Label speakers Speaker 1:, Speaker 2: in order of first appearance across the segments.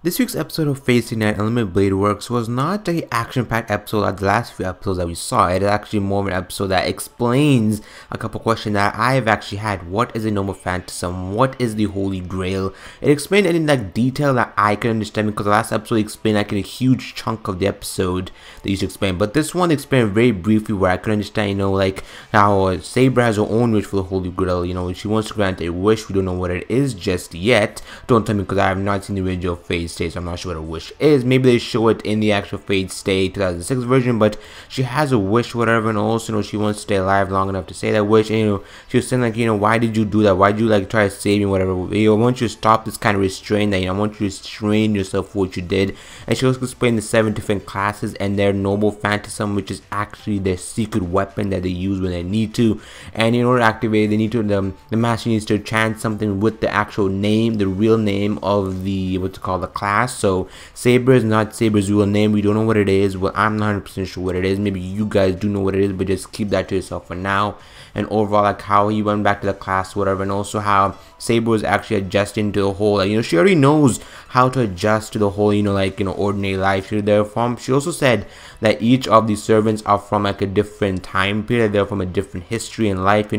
Speaker 1: This week's episode of Fate Stay Night Unlimited Blade Works was not the action-packed episode like the last few episodes that we saw. It is actually more of an episode that explains a couple questions that I've actually had. What is a noble phantasm? What is the Holy Grail? It explained it in like detail that I can understand, because the last episode explained like in a huge chunk of the episode that you should explain. But this one explained very briefly where I could understand, like how Saber has her own wish for the Holy Grail. She wants to grant a wish. We don't know what it is just yet. Don't tell me, because I have not seen the original Fate Stay, so I'm not sure what a wish is. Maybe they show it in the actual Fate Stay 2006 version, but she has a wish, whatever, and also, she wants to stay alive long enough to say that wish. And she was saying like, why did you do that? Why did you like try to save me, whatever? I want you to stop this kind of restraint. That I want you to restrain yourself for what you did. And she also explained the 7 different classes and their noble phantasm, which is actually their secret weapon that they use when they need to. And in order to activate it, they need to the master needs to chant something with the actual name, the real name of the what's it called, the class. So Saber is not Saber's real name. We don't know what it is. Well, I'm not 100% sure what it is. Maybe you guys do know what it is, but just keep that to yourself for now. And overall, like how he went back to the class, whatever, and also how Saber was actually adjusting to the whole, she already knows how to adjust to the whole, ordinary life. She also said that each of these servants are from like a different time period. They're from a different history in life.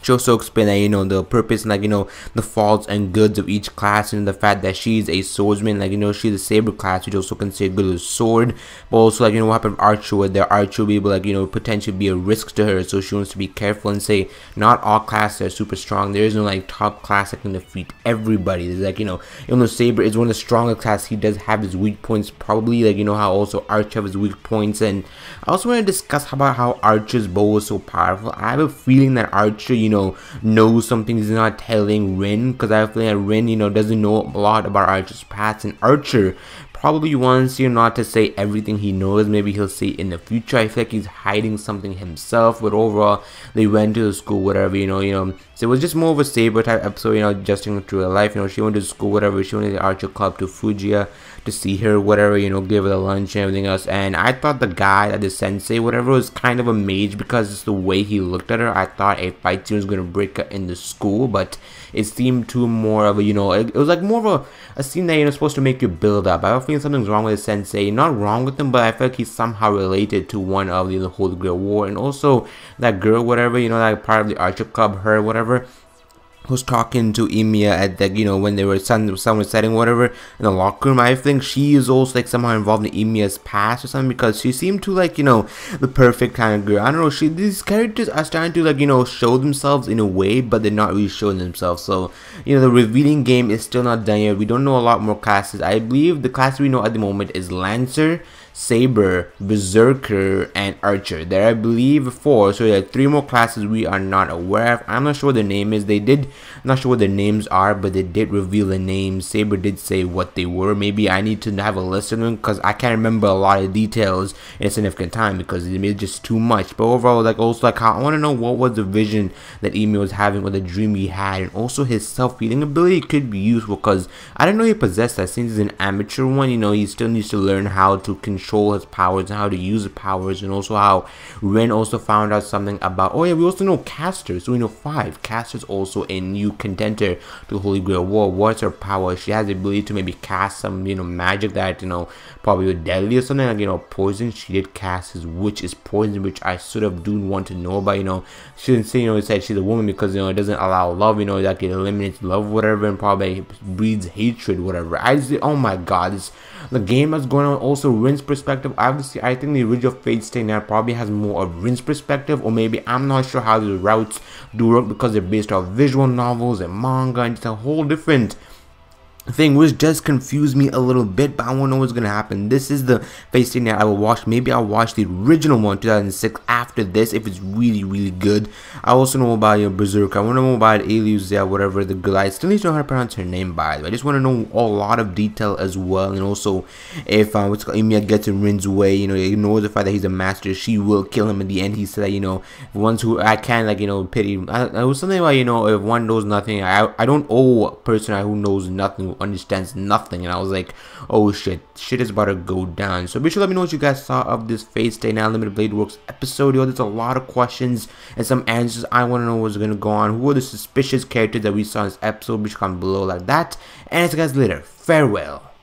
Speaker 1: She also explained that, the purpose and the faults and goods of each class, and the fact that she's a swordsman, she's a Saber class, which also considered good with a sword. But also what happened with Archer, where their Archer will be able potentially be a risk to her, so she wants to be careful and say not all classes are super strong. There is no top class that can defeat everybody. There's even though Saber is one of the stronger classes, he does have his weak points, probably how also Archer has his weak points. And I also want to discuss about how Archer's bow is so powerful. I have a feeling that Archer knows something he's not telling Rin, because I have a feeling that Rin doesn't know a lot about Archer's past, and Archer probably wants not to say everything he knows. Maybe he'll say in the future. I feel like he's hiding something himself. But overall, they went to the school, whatever, so it was just more of a Saber type episode, adjusting to real life. She went to school, whatever. She went to the Archer club to Fujiya to see her, whatever, give her the lunch and everything else. And I thought the guy, the sensei, whatever, was kind of a mage, because it's the way he looked at her. I thought a fight scene was going to break her in the school, but it seemed too more of a, it was like more of a scene that, supposed to make you build up. I don't think something's wrong with the sensei. Not wrong with him, but I feel like he's somehow related to one of the Holy Grail War. And also that girl, whatever, that part of the Archer club, her, whatever, was talking to Emiya at the, when they were someone setting whatever in the locker room. I think she is also somehow involved in Emiya's past or something, because she seemed to the perfect kind of girl. I don't know, these characters are starting to show themselves in a way, but they're not really showing themselves. So the revealing game is still not done yet. We don't know a lot more classes. I believe the class we know at the moment is Lancer, Saber, Berserker, and Archer. There are, I believe, 4. So there are 3 more classes we are not aware of. I'm not sure what their name is. I'm not sure what their names are, but they did reveal the names. Saber did say what they were. Maybe I need to have a list of them, because I can't remember a lot of details in a significant time, because it's just too much. But overall, also how I want to know what was the vision that Emiya was having, or the dream he had, and also his self-healing ability could be useful, because I didn't know he possessed that. Since he's an amateur one, he still needs to learn how to control his powers and how to use the powers. And also how Ren also found out something about, oh yeah, we also know CASTER, so we know 5. CASTER is also a new contender to the Holy Grail War. What's her power? She has the ability to maybe cast some magic that probably deadly or something, like poison. She did cast his witch is poison, which I sort of do want to know about. She didn't say it said she's a woman, because it doesn't allow love, that it eliminates love, whatever, and probably breeds hatred, whatever. I just, oh my god, the game that's going on. Also Rin's perspective, obviously I think the original Fate Stay Night probably has more of Rin's perspective, or maybe I'm not sure how the routes do work, because they're based off visual novels and manga and just a whole different thing, which just confused me a little bit. But I want to know what's gonna happen. This is the Fate Stay Night I will watch. Maybe I'll watch the original one, 2006, after this, if it's really good. I also know about Berserker. I want to know about Eluzia, whatever, the girl. I still need to know how to pronounce her name, by the way. I just want to know a lot of detail as well. And also, if Emiya gets in Rin's way, he knows the fact that he's a master, she will kill him in the end. He said that, ones who I can pity. It was something like, if one knows nothing, I don't owe a person who knows nothing, understands nothing. And I was like, oh shit is about to go down. So be sure to let me know what you guys saw of this Fate Stay Night Unlimited Blade Works episode. There's a lot of questions and some answers. I want to know what's gonna go on. Who are the suspicious characters that we saw in this episode? Be sure to comment below like that, and I'll see you guys later. Farewell.